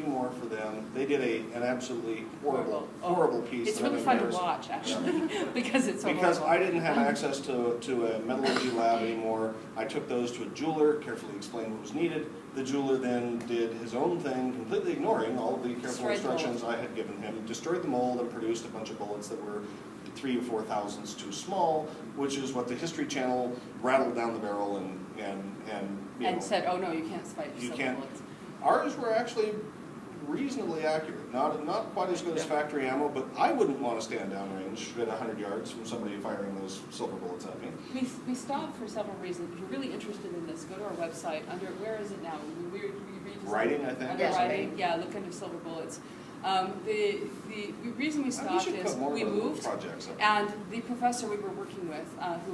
more for them. They did an absolutely horrible piece. It's really fun to watch, actually, because it's so Because horrible. I didn't have access to a metallurgy lab anymore, I took those to a jeweler, carefully explained what was needed. The jeweler then did his own thing, completely ignoring all of the careful instructions I had given him, destroyed the mold and produced a bunch of bullets that were 3 or 4 thousandths too small, which is what the History Channel rattled down the barrel and said, oh no, you can't fight silver bullets. Ours were actually reasonably accurate, not quite as good as factory ammo, but I wouldn't want to stand downrange at 100 yards from somebody firing those silver bullets at me. We stopped for several reasons. If you're really interested in this, go to our website. Under where is it now? We Writing, I think. Under writing, yeah. Look under silver bullets. The reason we stopped is we moved, and the professor we were working with, who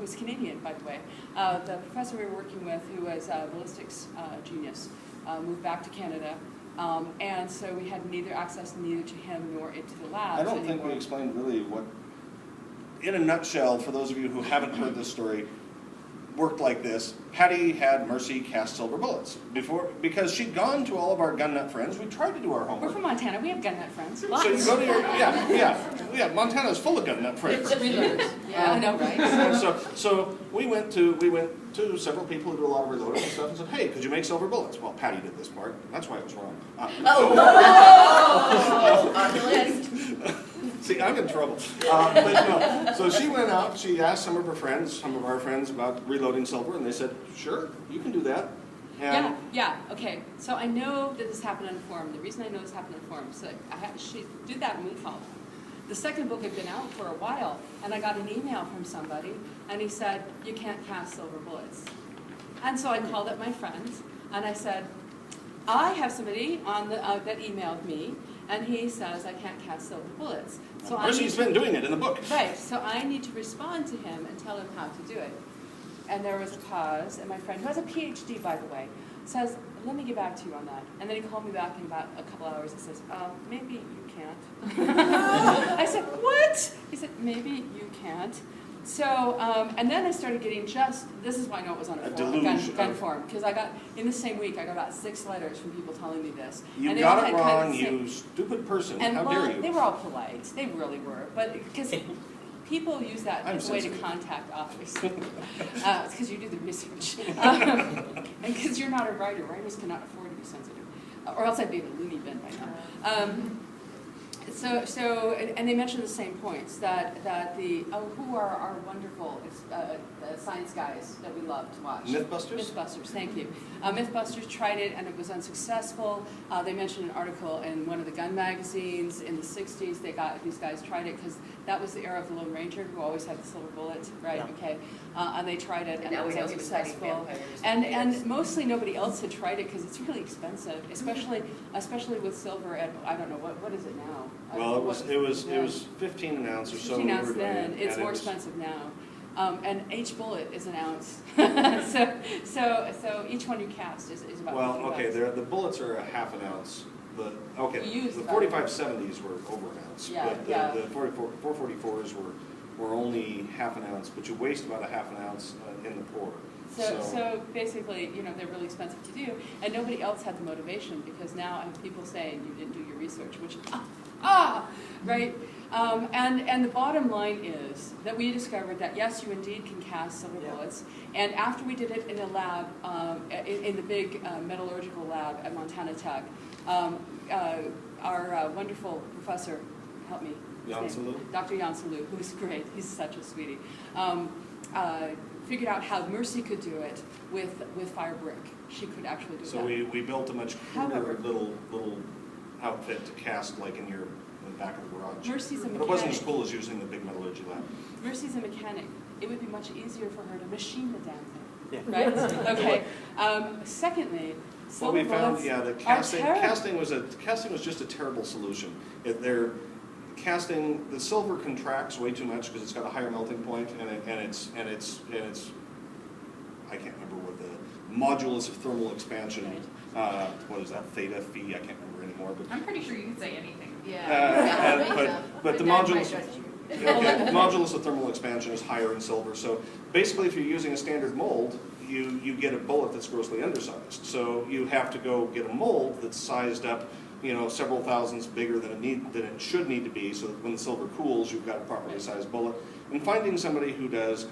was Canadian, by the way, the professor we were working with, who was a ballistics genius, moved back to Canada. And so we had neither access neither to him nor into the labs. I don't think we explained really what, in a nutshell, for those of you who haven't heard this story, worked like this. Patty had Mercy cast silver bullets because she'd gone to all of our gun nut friends. We tried to do our homework. We're from Montana. We have gun nut friends. Lots. So you go to your Montana's full of gun nut friends. Yeah, I know, right? So we went to several people who do a lot of reloading and stuff and said, hey, could you make silver bullets? Well, Patty did this part. That's why it was wrong. On the list. See, I'm in trouble. But no. So she went out, she asked some of our friends about reloading silver, and they said, sure, you can do that. And okay. So I know that this happened on the forum. The reason I know this happened on the forum, so she did that when we called. The second book had been out for a while, and I got an email from somebody, and he said, you can't cast silver bullets. And so I called up my friends, and I said, I have somebody on that emailed me, and he says I can't cast silver bullets. So Mercy's been doing it in the book. Right, so I need to respond to him and tell him how to do it. And there was a pause, and my friend, who has a PhD, by the way, says, let me get back to you on that. And then he called me back in about a couple hours and says, maybe you can't. I said, what? He said, maybe you can't. So, and then I started getting this is why I know it was on a gun forum, because in the same week, I got about 6 letters from people telling me this. You got it wrong, you stupid person, how dare you? They were all polite, they really were, but because people use that as a way to contact authors. It's because you do the research. And because you're not a writer. Writers cannot afford to be sensitive. Or else I'd be in a loony bin by now. And they mentioned the same points, that who are our wonderful science guys that we love to watch? Mythbusters? Mythbusters, thank you. Mythbusters tried it and it was unsuccessful. They mentioned an article in one of the gun magazines in the 60s. These guys tried it because that was the era of the Lone Ranger who always had the silver bullet, right? Yeah. Okay. And they tried it and it was unsuccessful. And mostly nobody else had tried it because it's really expensive, especially with silver at, I don't know, what is it now? Well, it was 15 an ounce or so. 15 ounce then. It's more expensive now. And each bullet is an ounce. so each one you cast is about. Well, okay, the bullets are a half an ounce. The 4570s were over an ounce, but the 444s were only half an ounce, but you waste about a half an ounce in the pour. So basically, they're really expensive to do, and nobody else had the motivation because now I have people saying you didn't do your research, which right? And the bottom line is that we discovered that yes, you indeed can cast silver bullets, and after we did it in a lab, in the big metallurgical lab at Montana Tech, our wonderful professor, help me, Dr. Jansalu, who's great, he's such a sweetie, figured out how Mercy could do it with fire brick. She could actually do that. So we built a much cooler little outfit to cast like in the back of the garage. Mercy's a mechanic. But it wasn't as cool as using the big metallurgy lab. Mercy's a mechanic. It would be much easier for her to machine the damn thing. Yeah. Right? Okay. Secondly, what we found, the casting was just a terrible solution. The silver contracts way too much because it's got a higher melting point, and it's I can't remember what the modulus of thermal expansion. What is that? Theta, phi? I can't remember anymore. But I'm pretty sure you can say anything. But the modulus of thermal expansion is higher in silver. So basically, if you're using a standard mold, you get a bullet that's grossly undersized. So you have to go get a mold that's sized up, several thousandths bigger than it should need to be, so that when the silver cools, you've got a properly sized bullet. And finding somebody who does,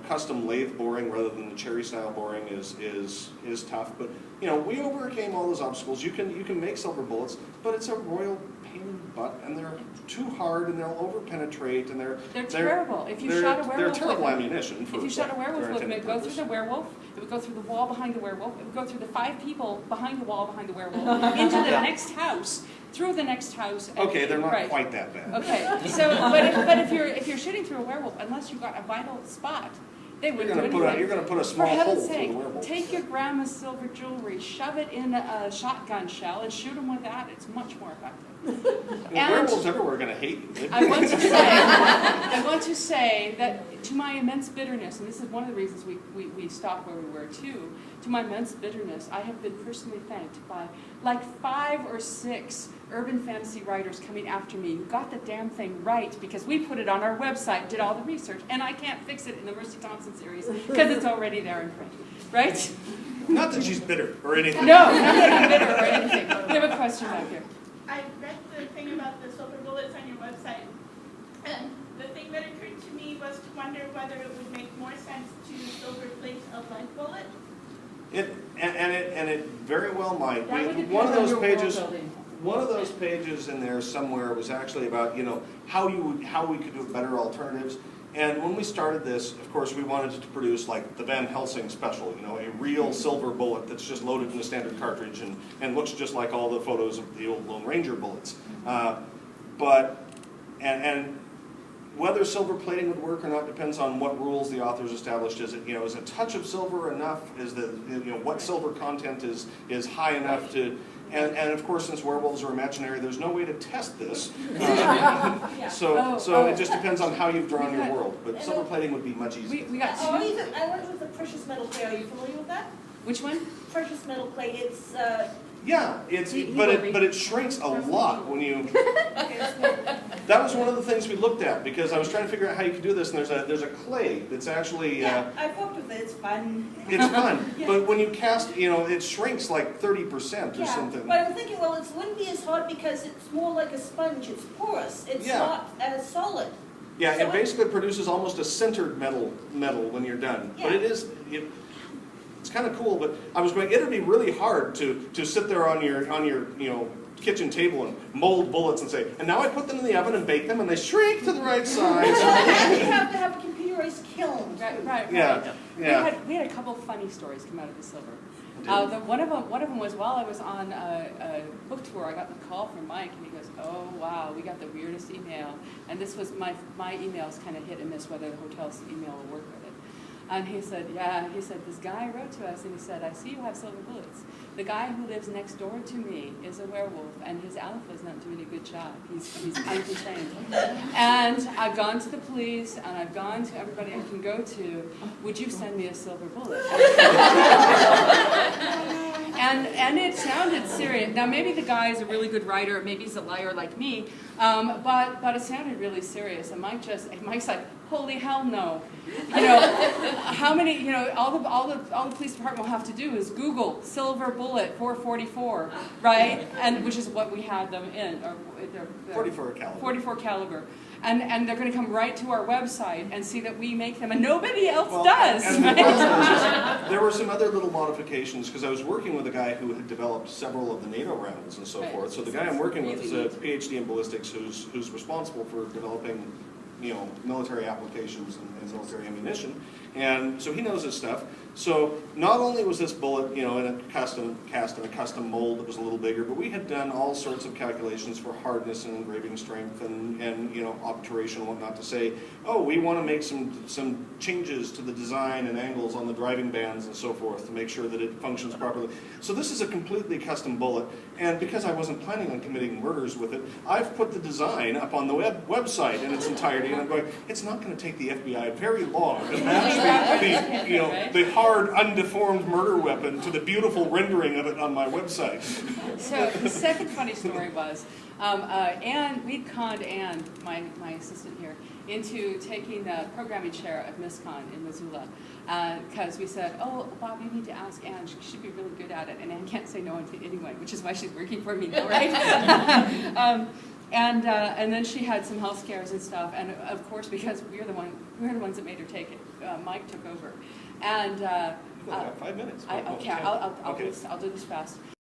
custom lathe boring rather than the cherry style boring is tough. But we overcame all those obstacles. You can make silver bullets, but it's a royal pain in the butt, and they're too hard, and they'll over penetrate, and they're terrible. If you shot a werewolf, they're terrible with them, ammunition. If you shot a werewolf with them, it'd go through the werewolf. It would go through the wall behind the werewolf. It would go through the 5 people behind the wall behind the werewolf into the next house, through the next house. Okay, they're not quite that bad. Okay, so but if you're shooting through a werewolf, unless you've got a vital spot, they wouldn't do anything. You're going to put a small For hole heaven's through sake, the werewolf. take your grandma's silver jewelry, shove it in a shotgun shell, and shoot them with that. It's much more effective. Werewolves everywhere are going to hate you. I want to say that to my immense bitterness, and this is one of the reasons we stopped where we were too, to my immense bitterness, I have been personally thanked by like 5 or 6 urban fantasy writers coming after me who got the damn thing right because we put it on our website, did all the research, and I can't fix it in the Mercy Thompson series because it's already there in print, right? Not that she's bitter or anything. No, not that I'm bitter or anything. We have a question back here. I read the thing about the silver bullets on your website, and the thing that occurred to me was to wonder whether it would make more sense to silver plate a lead bullet. It very well might. That would depend One of on those your pages. world building. One of those pages in there somewhere was actually about how we could do better alternatives. And when we started this, of course, we wanted to produce like the Van Helsing special, a real silver bullet that's just loaded in a standard cartridge and looks just like all the photos of the old Lone Ranger bullets. And whether silver plating would work or not depends on what rules the authors established. Is a touch of silver enough? Is what silver content is high enough to? And of course, since werewolves are imaginary, there's no way to test this. So it just depends on how you've drawn your world. But silver plating would be much easier. We got Oh, two. I worked with the precious metal plate. Are you familiar with that? Which one? Precious metal plate. It's Yeah, but it shrinks a lot when you. That was one of the things we looked at because I was trying to figure out how you could do this, and there's a clay that's actually. I've worked with it. It's fun. It's fun, but when you cast, it shrinks like 30% or something. But I'm thinking, well, it wouldn't be as hard because it's more like a sponge. It's porous. It's not as solid. Yeah, So it basically produces almost a centered metal when you're done. Yeah. But it's kind of cool. But I was going, it'd be really hard to sit there on your kitchen table and mold bullets and say, and now I put them in the oven and bake them and they shrink to the right size. You have to have a computerized kiln. Right. Yeah. We had a couple of funny stories come out of the silver. One of them was while I was on a book tour, I got the call from Mike, and he goes, "Oh wow, we got the weirdest email." And this was my emails kind of hit and miss whether the hotel's email will work with it. And he said, this guy wrote to us and he said, "I see you have silver bullets. The guy who lives next door to me is a werewolf and his alpha's not doing a good job. He's uncontained. And I've gone to the police and I've gone to everybody I can go to. Would you send me a silver bullet?" And it sounded serious. Now maybe the guy is a really good writer, maybe he's a liar like me, but it sounded really serious. And Mike's like, "Holy hell no!" How many? All the police department will have to do is Google silver bullet 444, right? And which is what we had them in, or 44 caliber. 44 caliber. And they're going to come right to our website and see that we make them, and nobody else does. And Right? there were some other little modifications because I was working with a guy who had developed several of the NATO rounds and so forth. So the guy I'm working with is a PhD in ballistics who's responsible for developing military applications and military ammunition, and so he knows his stuff. So not only was this bullet, in a custom cast in a custom mold that was a little bigger, but we had done all sorts of calculations for hardness and engraving strength and obturation and whatnot to say, oh, we want to make some changes to the design and angles on the driving bands and so forth to make sure that it functions properly. So this is a completely custom bullet, and because I wasn't planning on committing murders with it, I've put the design up on the website in its entirety, and I'm going, it's not going to take the FBI very long to match the hard hard, undeformed murder weapon to the beautiful rendering of it on my website. So the second funny story was, Anne, we'd conned Anne, my assistant here, into taking the programming chair at MISCON in Missoula. Because we said, oh, Bob, you need to ask Anne. She should be really good at it. And Anne can't say no anyway, which is why she's working for me now, right? And then she had some health scares and stuff. And of course, because we're the ones that made her take it, Mike took over. And You've got about 5 minutes. okay, Okay. I'll do this fast.